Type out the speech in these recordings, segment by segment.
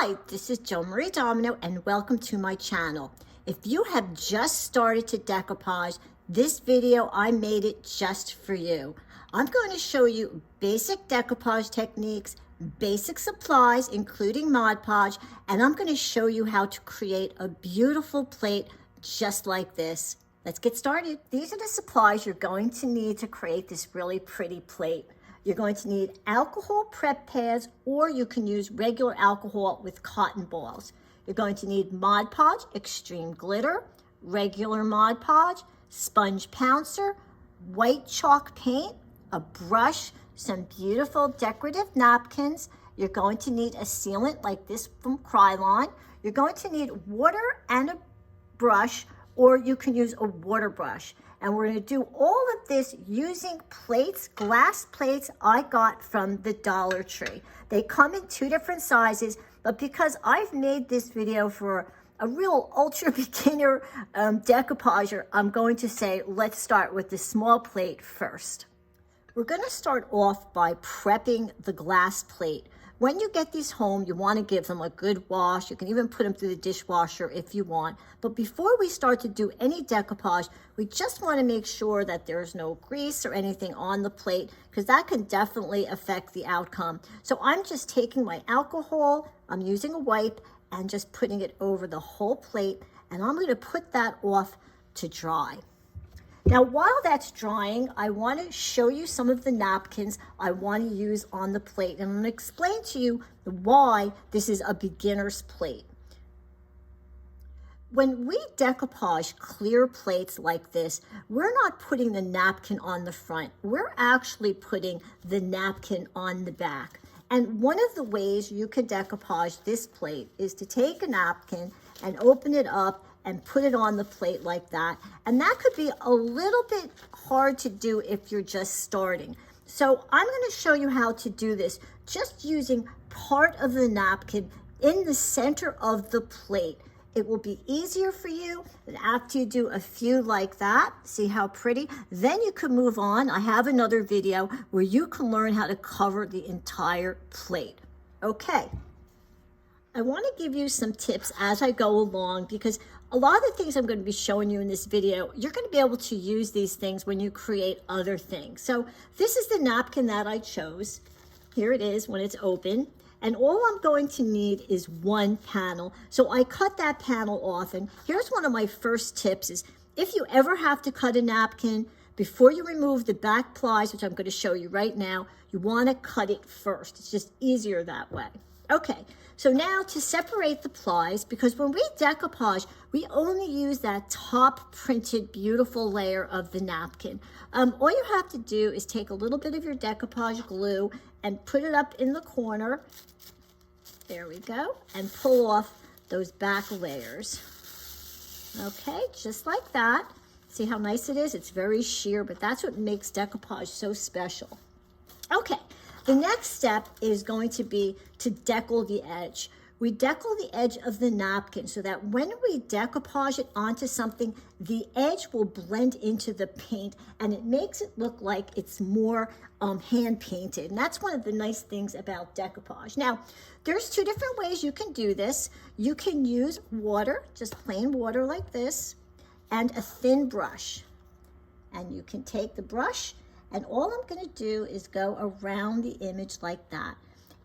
Hi, this is Joan-Marie Domino and welcome to my channel. If you have just started to decoupage, this video, I made it just for you. I'm going to show you basic decoupage techniques, basic supplies, including Mod Podge, and I'm going to show you how to create a beautiful plate just like this. Let's get started. These are the supplies you're going to need to create this really pretty plate. You're going to need alcohol prep pads, or you can use regular alcohol with cotton balls. You're going to need Mod Podge, extreme glitter, regular Mod Podge, sponge pouncer, white chalk paint, a brush, some beautiful decorative napkins. You're going to need a sealant like this from Krylon. You're going to need water and a brush, or you can use a water brush. And we're going to do all of this using plates, glass plates I got from the Dollar Tree. They come in 2 different sizes, but because I've made this video for a real ultra beginner decoupager, I'm going to say let's start with the small plate first. We're going to start off by prepping the glass plate. When you get these home, you want to give them a good wash. You can even put them through the dishwasher if you want. But before we start to do any decoupage, we just want to make sure that there's no grease or anything on the plate, because that can definitely affect the outcome. So I'm just taking my alcohol, I'm using a wipe, and just putting it over the whole plate. And I'm going to put that off to dry. Now, while that's drying, I want to show you some of the napkins I want to use on the plate. And I'm going to explain to you why this is a beginner's plate. When we decoupage clear plates like this, we're not putting the napkin on the front. We're actually putting the napkin on the back. And one of the ways you could decoupage this plate is to take a napkin and open it up and put it on the plate like that. And that could be a little bit hard to do if you're just starting. So I'm going to show you how to do this just using part of the napkin in the center of the plate. It will be easier for you. And after you do a few like that, see how pretty? Then you can move on. I have another video where you can learn how to cover the entire plate. Okay. I want to give you some tips as I go along, because a lot of the things I'm going to be showing you in this video, you're going to be able to use these things when you create other things. So this is the napkin that I chose. Here it is when it's open. And all I'm going to need is one panel. So I cut that panel off. And here's one of my first tips is, if you ever have to cut a napkin, before you remove the back plies, which I'm going to show you right now, you want to cut it first. It's just easier that way. Okay, so now to separate the plies, because when we decoupage, we only use that top printed beautiful layer of the napkin. All you have to do is take a little bit of your decoupage glue and put it up in the corner. There we go. And pull off those back layers. Okay, just like that. See how nice it is? It's very sheer, but that's what makes decoupage so special. Okay. The next step is going to be to decal the edge. We decal the edge of the napkin so that when we decoupage it onto something, the edge will blend into the paint and it makes it look like it's more hand painted. And that's one of the nice things about decoupage. Now, there's 2 different ways you can do this. You can use water, just plain water like this, and a thin brush. And you can take the brush, and all I'm going to do is go around the image like that.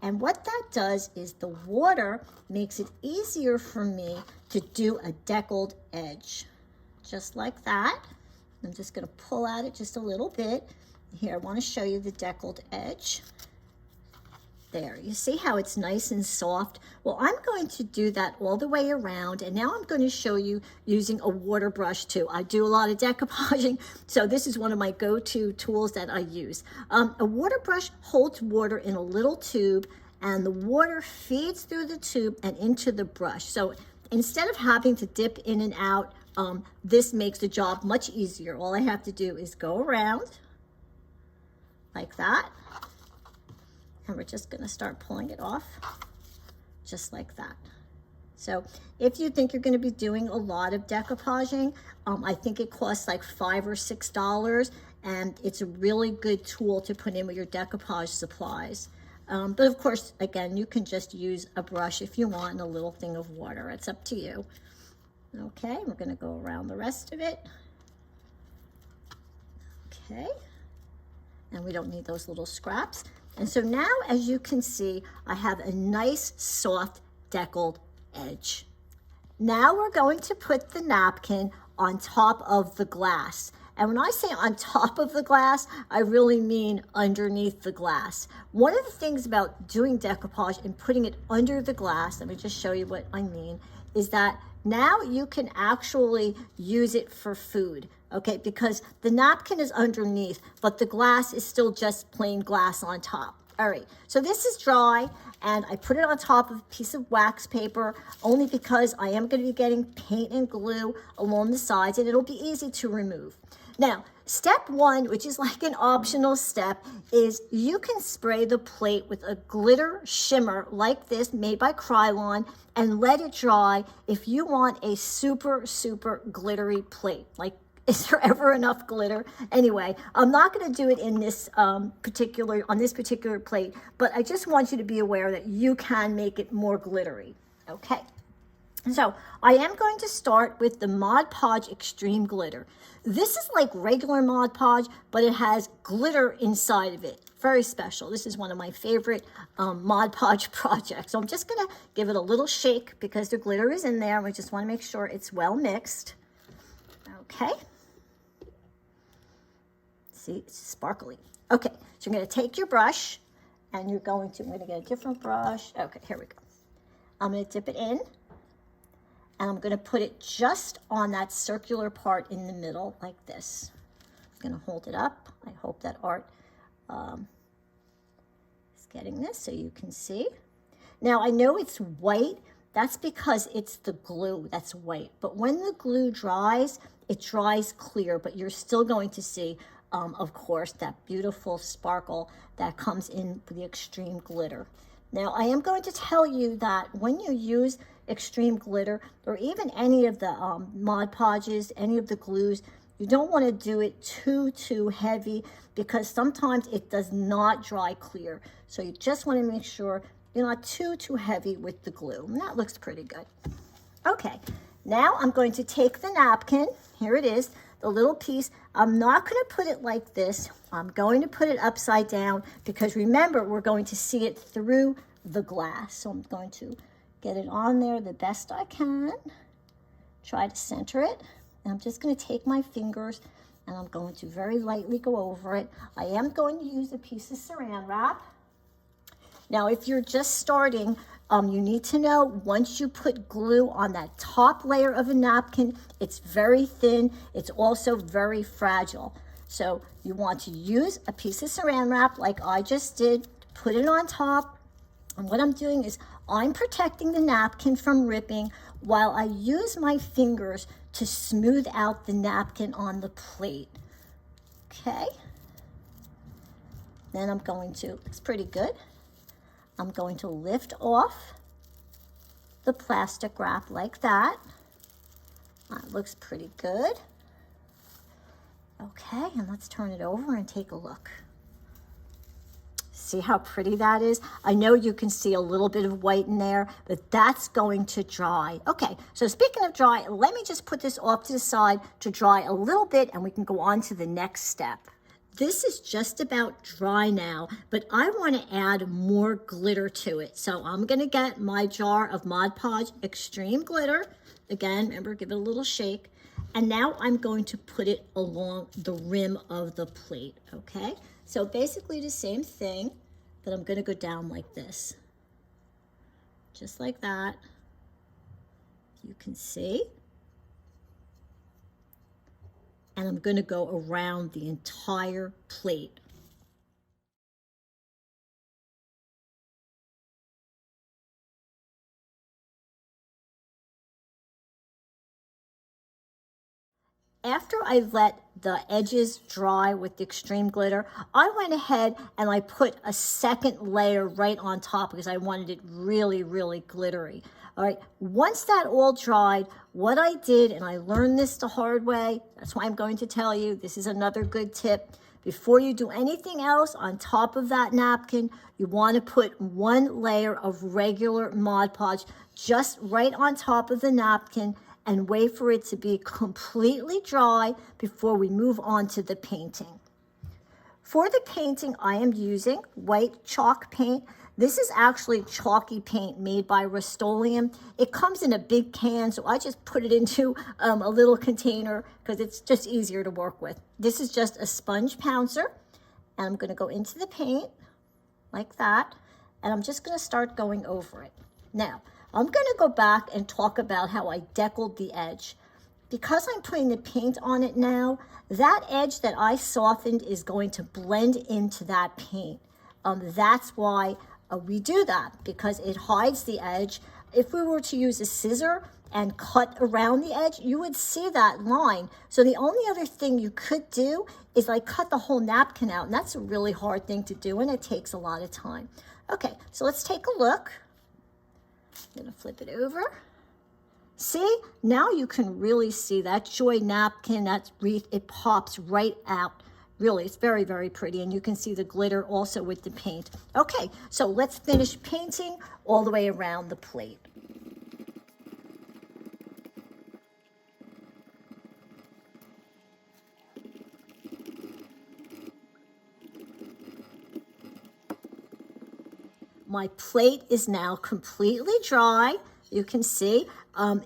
And what that does is the water makes it easier for me to do a deckled edge. Just like that. I'm just going to pull at it just a little bit. Here, I want to show you the deckled edge. There, you see how it's nice and soft? Well, I'm going to do that all the way around, and now I'm going to show you using a water brush too. I do a lot of decoupaging, so this is one of my go-to tools that I use. A water brush holds water in a little tube, and the water feeds through the tube and into the brush. So instead of having to dip in and out, this makes the job much easier. All I have to do is go around like that. And we're just going to start pulling it off just like that. So if you think you're going to be doing a lot of decoupaging, I think it costs like $5 or $6, and it's a really good tool to put in with your decoupage supplies. But of course, again, you can just use a brush if you want and a little thing of water. It's up to you. Okay, we're going to go around the rest of it. Okay, and we don't need those little scraps. And so now, as you can see, I have a nice, soft, deckled edge. Now we're going to put the napkin on top of the glass. And when I say on top of the glass, I really mean underneath the glass. One of the things about doing decoupage and putting it under the glass, let me just show you what I mean, is that now you can actually use it for food, okay? Because the napkin is underneath, but the glass is still just plain glass on top. All right, so this is dry, and I put it on top of a piece of wax paper only because I am going to be getting paint and glue along the sides, and it'll be easy to remove. Now, step one, which is like an optional step, is you can spray the plate with a glitter shimmer like this made by Krylon and let it dry if you want a super, super glittery plate. Like, is there ever enough glitter? Anyway, I'm not going to do it in this on this particular plate, but I just want you to be aware that you can make it more glittery. Okay. So I am going to start with the Mod Podge Extreme Glitter. This is like regular Mod Podge, but it has glitter inside of it. Very special. This is one of my favorite Mod Podge projects. So I'm just going to give it a little shake because the glitter is in there. We just want to make sure it's well mixed. Okay. See, it's sparkly. Okay, so you're going to take your brush and I'm going to get a different brush. Okay, here we go. I'm going to dip it in. And I'm going to put it just on that circular part in the middle like this. I'm going to hold it up. I hope that art is getting this so you can see. Now, I know it's white. That's because it's the glue that's white. But when the glue dries, it dries clear, but you're still going to see, of course, that beautiful sparkle that comes in with the extreme glitter. Now, I am going to tell you that when you use extreme glitter, or even any of the Mod Podges, any of the glues, you don't want to do it too heavy because sometimes it does not dry clear. So you just want to make sure you're not too heavy with the glue. And that looks pretty good. Okay, now I'm going to take the napkin. Here it is, the little piece. I'm not going to put it like this. I'm going to put it upside down because remember, we're going to see it through the glass. So I'm going to get it on there the best I can. Try to center it. And I'm just going to take my fingers and I'm going to very lightly go over it. I am going to use a piece of saran wrap. Now, if you're just starting, you need to know once you put glue on that top layer of a napkin, it's very thin. It's also very fragile. So you want to use a piece of saran wrap like I just did, put it on top. And what I'm doing is I'm protecting the napkin from ripping while I use my fingers to smooth out the napkin on the plate. Okay. Then I'm going to, it's pretty good. I'm going to lift off the plastic wrap like that. That looks pretty good. Okay, and let's turn it over and take a look. See how pretty that is? I know you can see a little bit of white in there, but that's going to dry. Okay, so speaking of dry, let me just put this off to the side to dry a little bit and we can go on to the next step. This is just about dry now, but I want to add more glitter to it. So I'm going to get my jar of Mod Podge Extreme Glitter. Again, remember, give it a little shake. And now I'm going to put it along the rim of the plate, okay? So basically the same thing, but I'm going to go down like this. Just like that. You can see. And I'm going to go around the entire plate. After I let the edges dry with the extreme glitter, I went ahead and I put a second layer right on top because I wanted it really, really glittery. All right, once that all dried, what I did, and I learned this the hard way, that's why I'm going to tell you, this is another good tip, before you do anything else on top of that napkin, you want to put one layer of regular Mod Podge just right on top of the napkin and wait for it to be completely dry before we move on to the painting. For the painting, I am using white chalk paint. This is actually chalky paint made by Rust-Oleum. It comes in a big can, so I just put it into a little container because it's just easier to work with. This is just a sponge pouncer, and I'm going to go into the paint like that, and I'm just going to start going over it. Now, I'm going to go back and talk about how I deckled the edge. Because I'm putting the paint on it now, that edge that I softened is going to blend into that paint. That's why we do that, because it hides the edge. If we were to use a scissor and cut around the edge, you would see that line. So the only other thing you could do is like cut the whole napkin out, and that's a really hard thing to do, and it takes a lot of time. Okay, so let's take a look. I'm gonna flip it over. See, now you can really see that joy napkin, that wreath, it pops right out. Really, it's very, very pretty, and you can see the glitter also with the paint. Okay, so let's finish painting all the way around the plate. My plate is now completely dry. You can see,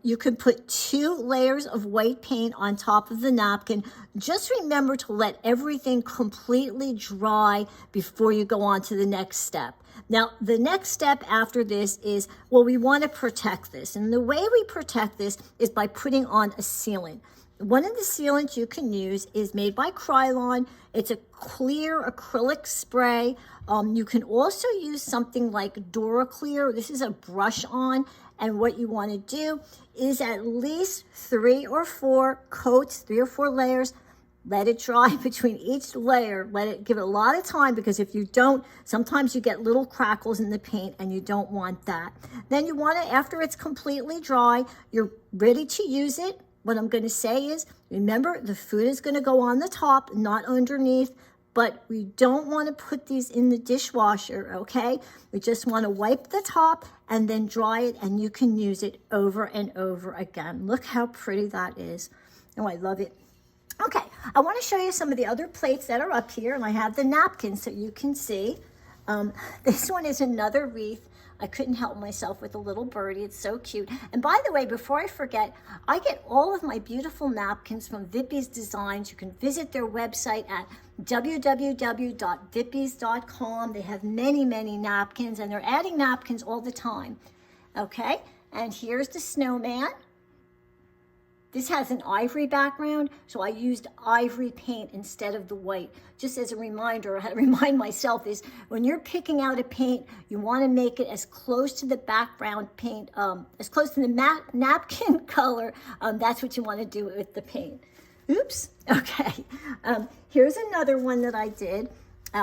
you can put 2 layers of white paint on top of the napkin. Just remember to let everything completely dry before you go on to the next step. Now, the next step after this is, well, we want to protect this. And the way we protect this is by putting on a sealant. One of the sealants you can use is made by Krylon. It's a clear acrylic spray. You can also use something like DuraClear. This is a brush on, and what you want to do is at least 3 or 4 coats, 3 or 4 layers. Let it dry between each layer. Let it give it a lot of time, because if you don't, sometimes you get little crackles in the paint, and you don't want that. Then you want to, after it's completely dry, you're ready to use it. What I'm going to say is, remember, the food is going to go on the top, not underneath, but we don't want to put these in the dishwasher, okay? We just want to wipe the top and then dry it, and you can use it over and over again. Look how pretty that is. Oh, I love it. Okay, I want to show you some of the other plates that are up here, and I have the napkins so you can see. This one is another wreath. I couldn't help myself with a little birdie. It's so cute. And by the way, before I forget, I get all of my beautiful napkins from Vippies Designs. You can visit their website at www.vippies.com. They have many, many napkins, and they're adding napkins all the time. Okay, and here's the snowman. This has an ivory background, so I used ivory paint instead of the white. Just as a reminder, I had to remind myself is when you're picking out a paint, you want to make it as close to the background paint, as close to the napkin color. That's what you want to do with the paint. Oops, okay. Here's another one that I did.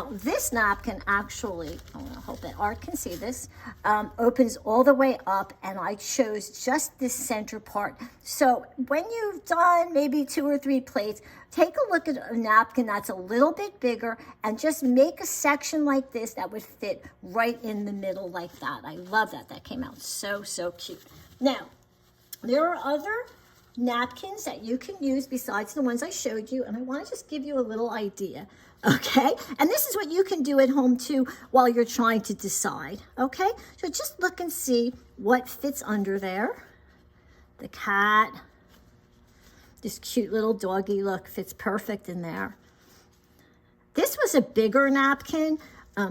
This napkin actually, I hope that Art can see this, opens all the way up, and I chose just this center part. So when you've done maybe 2 or 3 plates, take a look at a napkin that's a little bit bigger and just make a section like this that would fit right in the middle like that. I love that. That came out so, so cute. Now, there are other napkins that you can use besides the ones I showed you, and I want to just give you a little idea. Okay, and this is what you can do at home too while you're trying to decide. Okay, so just look and see what fits under there. The cat, this cute little doggy look fits perfect in there. This was a bigger napkin.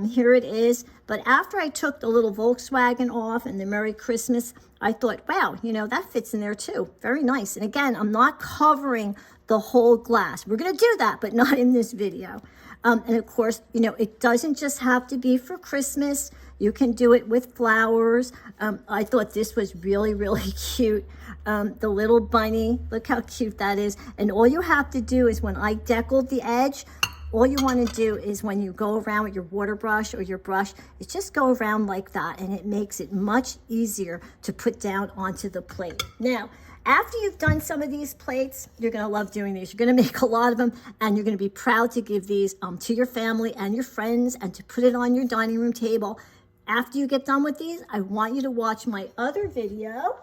Here it is. But after I took the little Volkswagen off and the Merry Christmas, I thought, wow, you know, that fits in there too. Very nice. And again, I'm not covering the whole glass. We're going to do that, but not in this video. And of course, you know, it doesn't just have to be for Christmas. You can do it with flowers. I thought this was really, really cute. The little bunny, look how cute that is. And all you have to do is when I deckled the edge, all you want to do is when you go around with your water brush or your brush, is just go around like that, and it makes it much easier to put down onto the plate. Now, after you've done some of these plates, you're going to love doing these. You're going to make a lot of them, and you're going to be proud to give these to your family and your friends and to put it on your dining room table. After you get done with these, I want you to watch my other video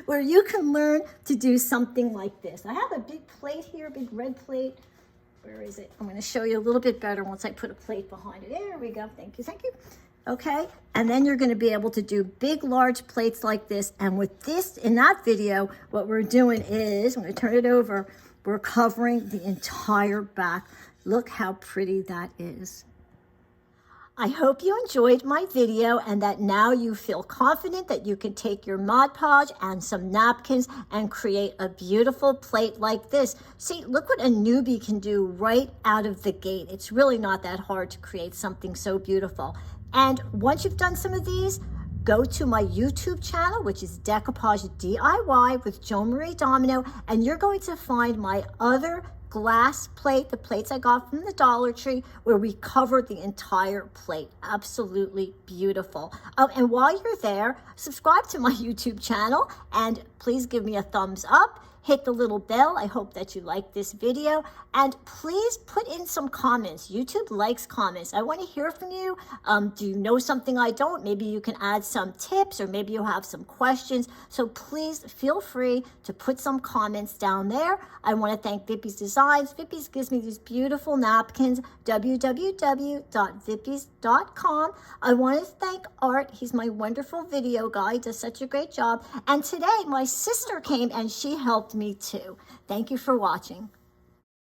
where you can learn to do something like this. I have a big plate here, a big red plate. Where is it? I'm going to show you a little bit better once I put a plate behind it. There we go. Thank you. Thank you. Okay, and then you're going to be able to do big, large plates like this. And with this, in that video, what we're doing is, I'm going to turn it over, we're covering the entire back. Look how pretty that is. I hope you enjoyed my video and that now you feel confident that you can take your Mod Podge and some napkins and create a beautiful plate like this. See, look what a newbie can do right out of the gate. It's really not that hard to create something so beautiful. And once you've done some of these, go to my YouTube channel, which is Decoupage D.I.Y with Joan-Marie Domino, and you're going to find my other glass plate, the plates I got from the Dollar Tree, where we covered the entire plate. Absolutely beautiful. Oh, and while you're there, subscribe to my YouTube channel and please give me a thumbs up. Hit the little bell. I hope that you like this video. And please put in some comments. YouTube likes comments. I want to hear from you. Do you know something I don't? Maybe you can add some tips, or maybe you have some questions. So please feel free to put some comments down there. I want to thank Vippy's Designs. Vippy's gives me these beautiful napkins, www.vippys.com. I want to thank Art. He's my wonderful video guy. He does such a great job. And today my sister came and she helped me too. Thank you for watching.